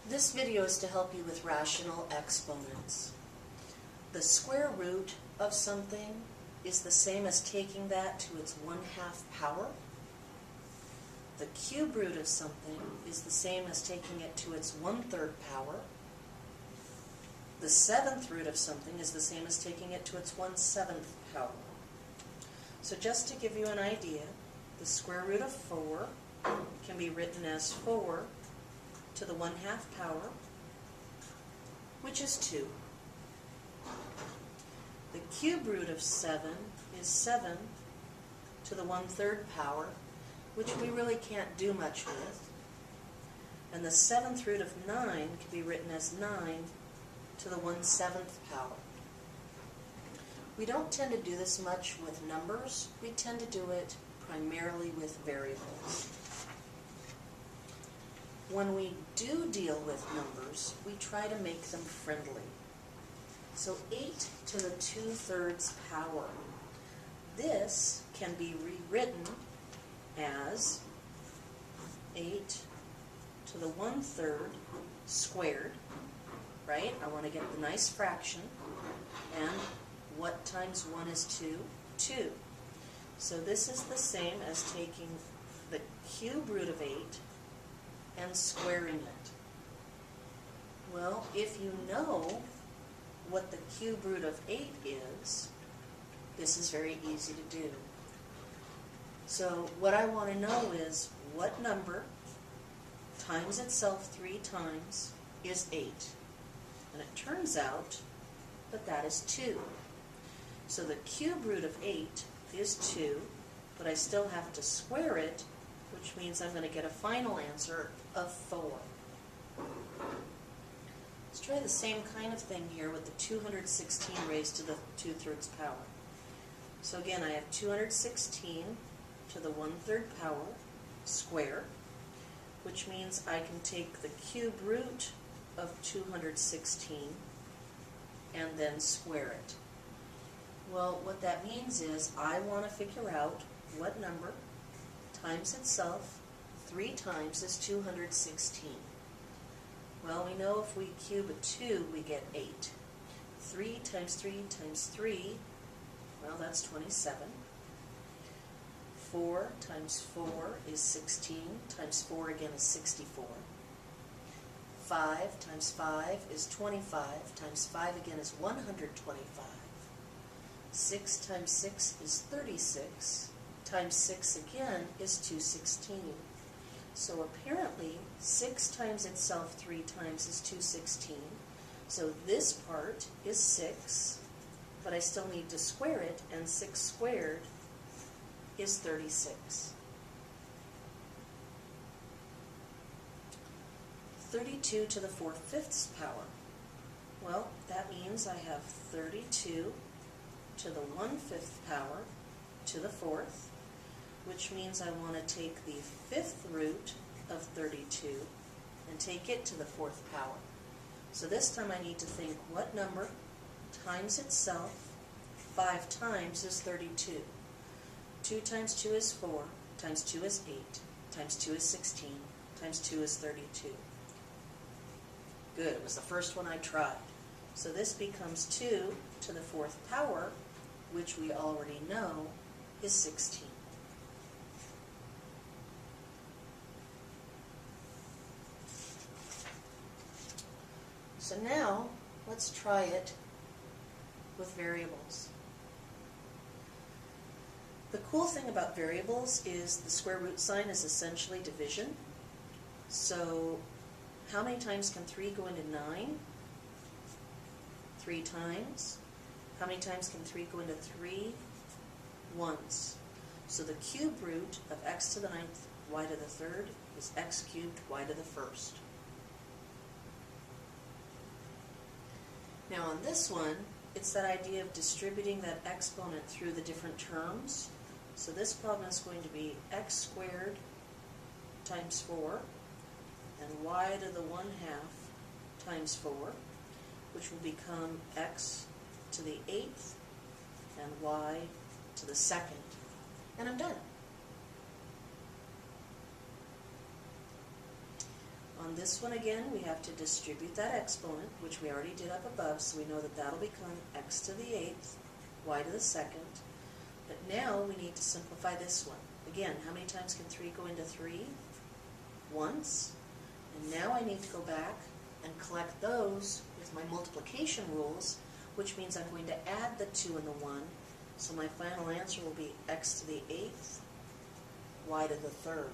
This video is to help you with rational exponents. The square root of something is the same as taking that to its 1/2 power. The cube root of something is the same as taking it to its 1/3 power. The 7th root of something is the same as taking it to its 1/7 power. So just to give you an idea, the square root of 4 can be written as 4 to the 1/2 power, which is 2. The cube root of 7 is 7 to the 1/3 power, which we really can't do much with. And the 7th root of 9 can be written as 9 to the 1/7 power. We don't tend to do this much with numbers. We tend to do it primarily with variables. When we do deal with numbers, we try to make them friendly. So 8 to the 2/3 power. This can be rewritten as 8 to the 1/3 squared, right? I want to get the nice fraction. And what times 1 is 2? 2. So this is the same as taking the cube root of 8 and squaring it. Well, if you know what the cube root of 8 is, this is very easy to do. So what I want to know is what number times itself 3 times is 8. And it turns out that that is 2. So the cube root of 8 is 2, but I still have to square it, which means I'm going to get a final answer of 4. Let's try the same kind of thing here with the 216 raised to the 2/3 power. So again, I have 216 to the 1/3 power square, which means I can take the cube root of 216 and then square it. Well, what that means is I want to figure out what number times itself 3 times is 216. Well, we know if we cube a 2, we get 8. 3 times 3 times 3, well, that's 27. 4 times 4 is 16, times 4 again is 64. 5 times 5 is 25, times 5 again is 125. 6 times 6 is 36, times 6 again is 216. So apparently 6 times itself 3 times is 216. So this part is 6, but I still need to square it, and 6 squared is 36. 32 to the 4/5 power. Well, that means I have 32 to the 1/5 power to the 4th, which means I want to take the 5th root of 32 and take it to the 4th power. So this time I need to think what number times itself 5 times is 32. 2 times 2 is 4, times 2 is 8, times 2 is 16, times 2 is 32. Good, it was the first one I tried. So this becomes 2 to the 4th power, which we already know is 16. So now, let's try it with variables. The cool thing about variables is the square root sign is essentially division. So how many times can 3 go into 9? 3 times. How many times can 3 go into 3? Once. So the cube root of x to the 9th, y to the 3rd is x cubed, y to the 1st. Now on this one, it's that idea of distributing that exponent through the different terms. So this problem is going to be x squared times 4 and y to the 1/2 times 4, which will become x to the 8th and y to the 2nd. And I'm done. On this one again, we have to distribute that exponent, which we already did up above, so we know that that'll become x to the 8th, y to the 2nd. But now we need to simplify this one. Again, how many times can 3 go into 3? Once. And now I need to go back and collect those with my multiplication rules, which means I'm going to add the 2 and the 1. So my final answer will be x to the 8th, y to the 3rd.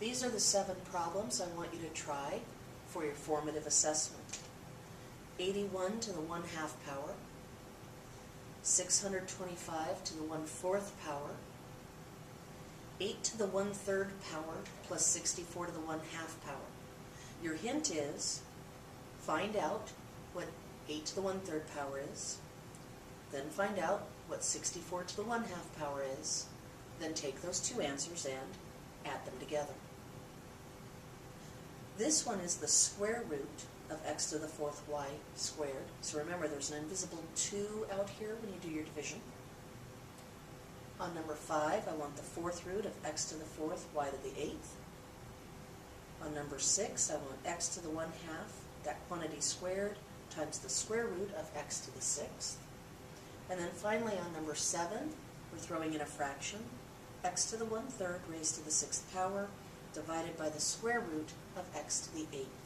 These are the 7 problems I want you to try for your formative assessment. 81 to the 1/2 power, 625 to the 1/4 power, 8 to the 1/3 power plus 64 to the 1/2 power. Your hint is, find out what 8 to the 1/3 power is, then find out what 64 to the 1/2 power is, then take those two answers and add them together. This one is the square root of x to the 4th y squared. So remember, there's an invisible 2 out here when you do your division. On number 5, I want the 4th root of x to the 4th y to the 8th. On number 6, I want x to the 1/2, that quantity squared, times the square root of x to the 6th. And then finally on number 7, we're throwing in a fraction, x to the 1/3 raised to the 6th power, divided by the square root of x to the 8th.